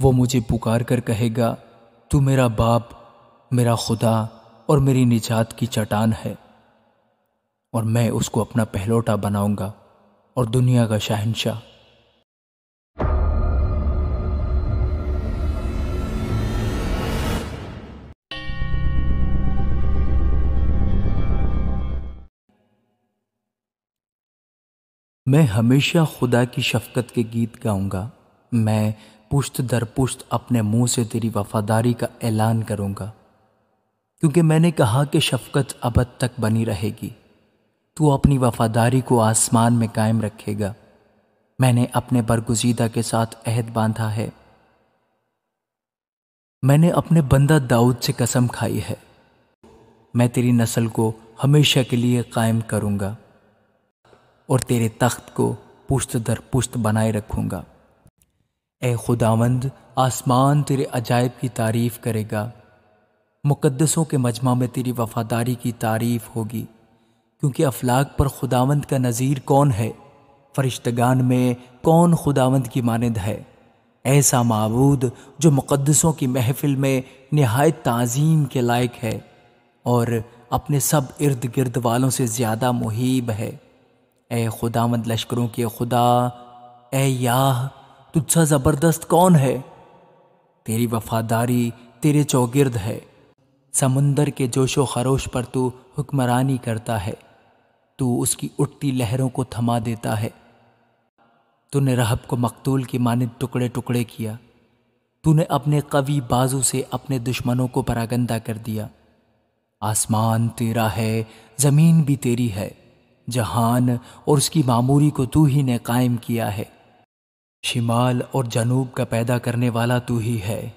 وہ مجھے پکار کر کہے گا تو میرا باپ، میرا خدا اور میری نجات کی چٹان ہے، اور میں اس کو اپنا پہلوٹا بناؤں گا اور دنیا کا شہنشاہ۔ میں ہمیشہ خدا کی شفقت کے گیت گاؤں گا، میں پشت در پشت اپنے منہ سے تیری وفاداری کا اعلان کروں گا، کیونکہ میں نے کہا کہ شفقت ابد تک بنی رہے گی، تو اپنی وفاداری کو آسمان میں قائم رکھے گا۔ میں نے اپنے برگزیدہ کے ساتھ عہد باندھا ہے، میں نے اپنے بندہ داؤد سے قسم کھائی ہے، میں تیری نسل کو ہمیشہ کے لیے قائم کروں گا اور تیرے تخت کو پشت در پشت بنائے رکھوں گا۔ اے خداوند، آسمان تیرے عجائب کی تعریف کرے گا، مقدسوں کے مجمع میں تیری وفاداری کی تعریف ہوگی، کیونکہ افلاک پر خداوند کا نظیر کون ہے؟ فرشتگان میں کون خداوند کی مانند ہے؟ ایسا معبود جو مقدسوں کی محفل میں نہایت تعظیم کے لائق ہے اور اپنے سب ارد گرد والوں سے زیادہ محیب ہے۔ اے خداوند لشکروں کے خدا، اے یاہ، تجھ سا زبردست کون ہے؟ تیری وفاداری تیرے چوگرد ہے، سمندر کے جوش و خروش پر تو حکمرانی کرتا ہے، تو اس کی اٹھتی لہروں کو تھما دیتا ہے۔ تو نے رہب کو مقتول کی مانند ٹکڑے ٹکڑے کیا، تو نے اپنے قوی بازو سے اپنے دشمنوں کو پراگندہ کر دیا۔ آسمان تیرا ہے، زمین بھی تیری ہے، جہان اور اس کی معموری کو تو ہی نے قائم کیا ہے۔ شمال اور جنوب کا پیدا کرنے والا تو ہی ہے۔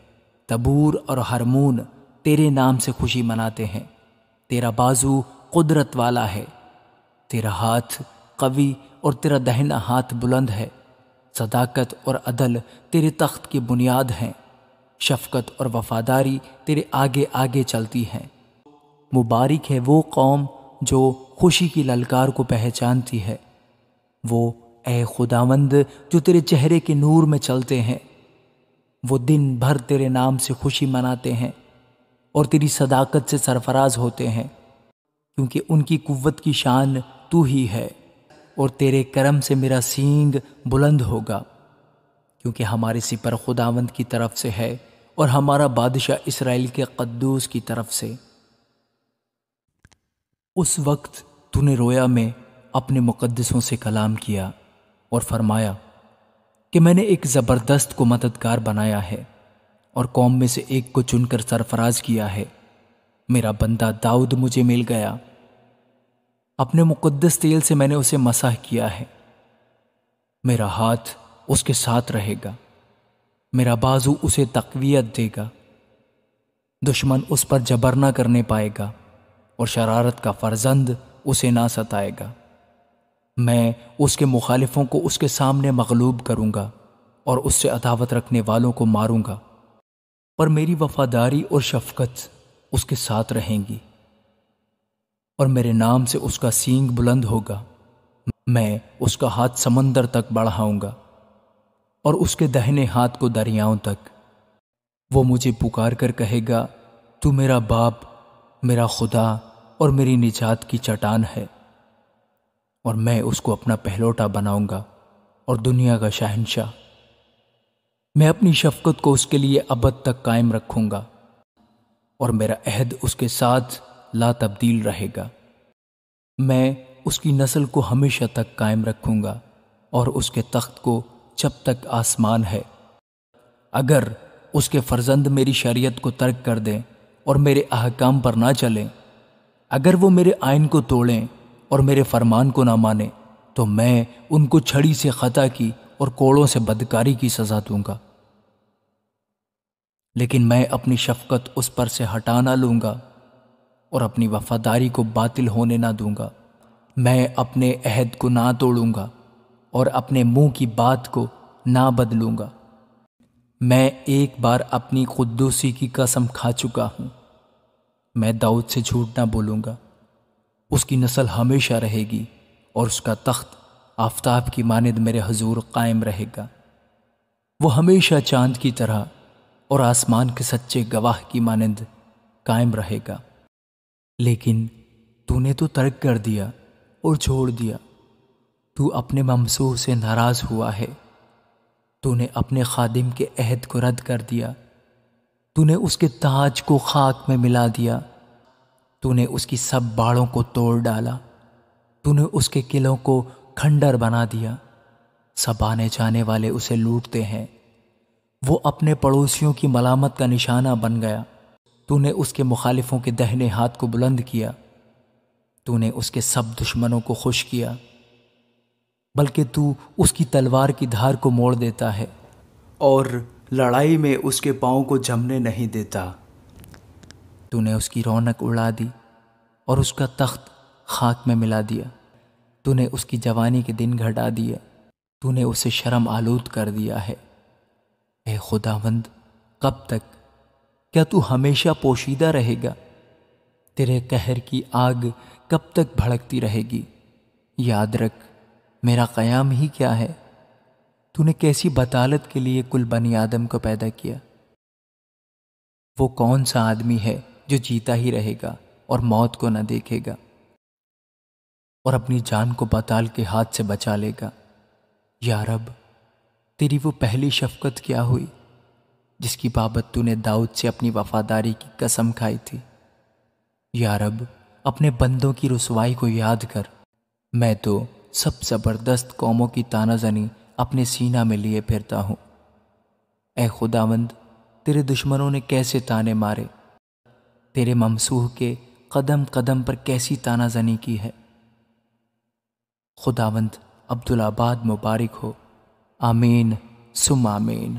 تبور اور ہرمون تیرے نام سے خوشی مناتے ہیں۔ تیرا بازو قدرت والا ہے، تیرا ہاتھ قوی اور تیرا دہنا ہاتھ بلند ہے۔ صداقت اور عدل تیرے تخت کی بنیاد ہیں، شفقت اور وفاداری تیرے آگے آگے چلتی ہیں۔ مبارک ہے وہ قوم جو خوشی کی للکار کو پہچانتی ہے، وہ اے خداوند جو تیرے چہرے کے نور میں چلتے ہیں۔ وہ دن بھر تیرے نام سے خوشی مناتے ہیں اور تیری صداقت سے سرفراز ہوتے ہیں، کیونکہ ان کی قوت کی شان تو ہی ہے، اور تیرے کرم سے میرا سینگ بلند ہوگا، کیونکہ ہمارے سپر خداوند کی طرف سے ہے اور ہمارا بادشاہ اسرائیل کے قدوس کی طرف سے۔ اس وقت تو نے رویا میں اپنے مقدسوں سے کلام کیا اور فرمایا کہ میں نے ایک زبردست کو مددگار بنایا ہے اور قوم میں سے ایک کو چن کر سرفراز کیا ہے۔ میرا بندہ داؤد مجھے مل گیا، اپنے مقدس تیل سے میں نے اسے مسح کیا ہے۔ میرا ہاتھ اس کے ساتھ رہے گا، میرا بازو اسے تقویت دے گا، دشمن اس پر جبر نہ کرنے پائے گا اور شرارت کا فرزند اسے نہ ستائے گا۔ میں اس کے مخالفوں کو اس کے سامنے مغلوب کروں گا اور اس سے عداوت رکھنے والوں کو ماروں گا، پر میری وفاداری اور شفقت اس کے ساتھ رہیں گی اور میرے نام سے اس کا سینگ بلند ہوگا۔ میں اس کا ہاتھ سمندر تک بڑھاؤں گا اور اس کے دہنے ہاتھ کو دریاؤں تک۔ وہ مجھے پکار کر کہے گا تو میرا باپ، میرا خدا اور میری نجات کی چٹان ہے، اور میں اس کو اپنا پہلوٹا بناؤں گا اور دنیا کا شہنشاہ۔ میں اپنی شفقت کو اس کے لیے ابد تک قائم رکھوں گا، اور میرا عہد اس کے ساتھ لا تبدیل رہے گا۔ میں اس کی نسل کو ہمیشہ تک قائم رکھوں گا اور اس کے تخت کو جب تک آسمان ہے۔ اگر اس کے فرزند میری شریعت کو ترک کر دیں اور میرے احکام پر نہ چلیں، اگر وہ میرے آئین کو توڑیں اور میرے فرمان کو نہ مانیں، تو میں ان کو چھڑی سے خطا کی اور کوڑوں سے بدکاری کی سزا دوں گا۔ لیکن میں اپنی شفقت اس پر سے ہٹا نہ لوں گا اور اپنی وفاداری کو باطل ہونے نہ دوں گا۔ میں اپنے عہد کو نہ توڑوں گا اور اپنے منہ کی بات کو نہ بدلوں گا۔ میں ایک بار اپنی قدوسی کی قسم کھا چکا ہوں، میں داؤد سے جھوٹ نہ بولوں گا۔ اس کی نسل ہمیشہ رہے گی اور اس کا تخت آفتاب کی مانند میرے حضور قائم رہے گا۔ وہ ہمیشہ چاند کی طرح اور آسمان کے سچے گواہ کی مانند قائم رہے گا۔ لیکن تو نے تو ترک کر دیا اور چھوڑ دیا۔ تو اپنے ممسوح سے ناراض ہوا ہے۔ تو نے اپنے خادم کے عہد کو رد کر دیا۔ تو نے اس کے تاج کو خاک میں ملا دیا۔ تو نے اس کی سب باڑوں کو توڑ ڈالا۔ تو نے اس کے قلعوں کو کھنڈر بنا دیا۔ سب آنے جانے والے اسے لوٹتے ہیں۔ وہ اپنے پڑوسیوں کی ملامت کا نشانہ بن گیا۔ تو نے اس کے مخالفوں کے دہنے ہاتھ کو بلند کیا۔ تو نے اس کے سب دشمنوں کو خوش کیا، بلکہ تو اس کی تلوار کی دھار کو موڑ دیتا ہے اور لڑائی میں اس کے پاؤں کو جمنے نہیں دیتا۔ تو نے اس کی رونق اڑا دی اور اس کا تخت خاک میں ملا دیا۔ تو نے اس کی جوانی کے دن گھٹا دیے۔ تو نے اسے شرم آلود کر دیا ہے۔ اے خداوند، کب تک؟ کیا تو ہمیشہ پوشیدہ رہے گا؟ تیرے قہر کی آگ کب تک بھڑکتی رہے گی؟ یاد رکھ، میرا قیام ہی کیا ہے؟ تو نے کیسی بطالت کے لیے کل بنی آدم کو پیدا کیا؟ وہ کون سا آدمی ہے جو جیتا ہی رہے گا اور موت کو نہ دیکھے گا اور اپنی جان کو بطال کے ہاتھ سے بچا لے گا؟ یا رب، تیری وہ پہلی شفقت کیا ہوئی جس کی بابت تو نے داؤد سے اپنی وفاداری کی قسم کھائی تھی؟ یا رب، اپنے بندوں کی رسوائی کو یاد کر۔ میں تو سب زبردست قوموں کی تانہ زنی اپنے سینہ میں لیے پھرتا ہوں۔ اے خداوند، تیرے دشمنوں نے کیسے تانے مارے، تیرے ممسوح کے قدم قدم پر کیسی تانہ زنی کی ہے۔ خداوند عبدالآباد مبارک ہو۔ آمین ثم آمین۔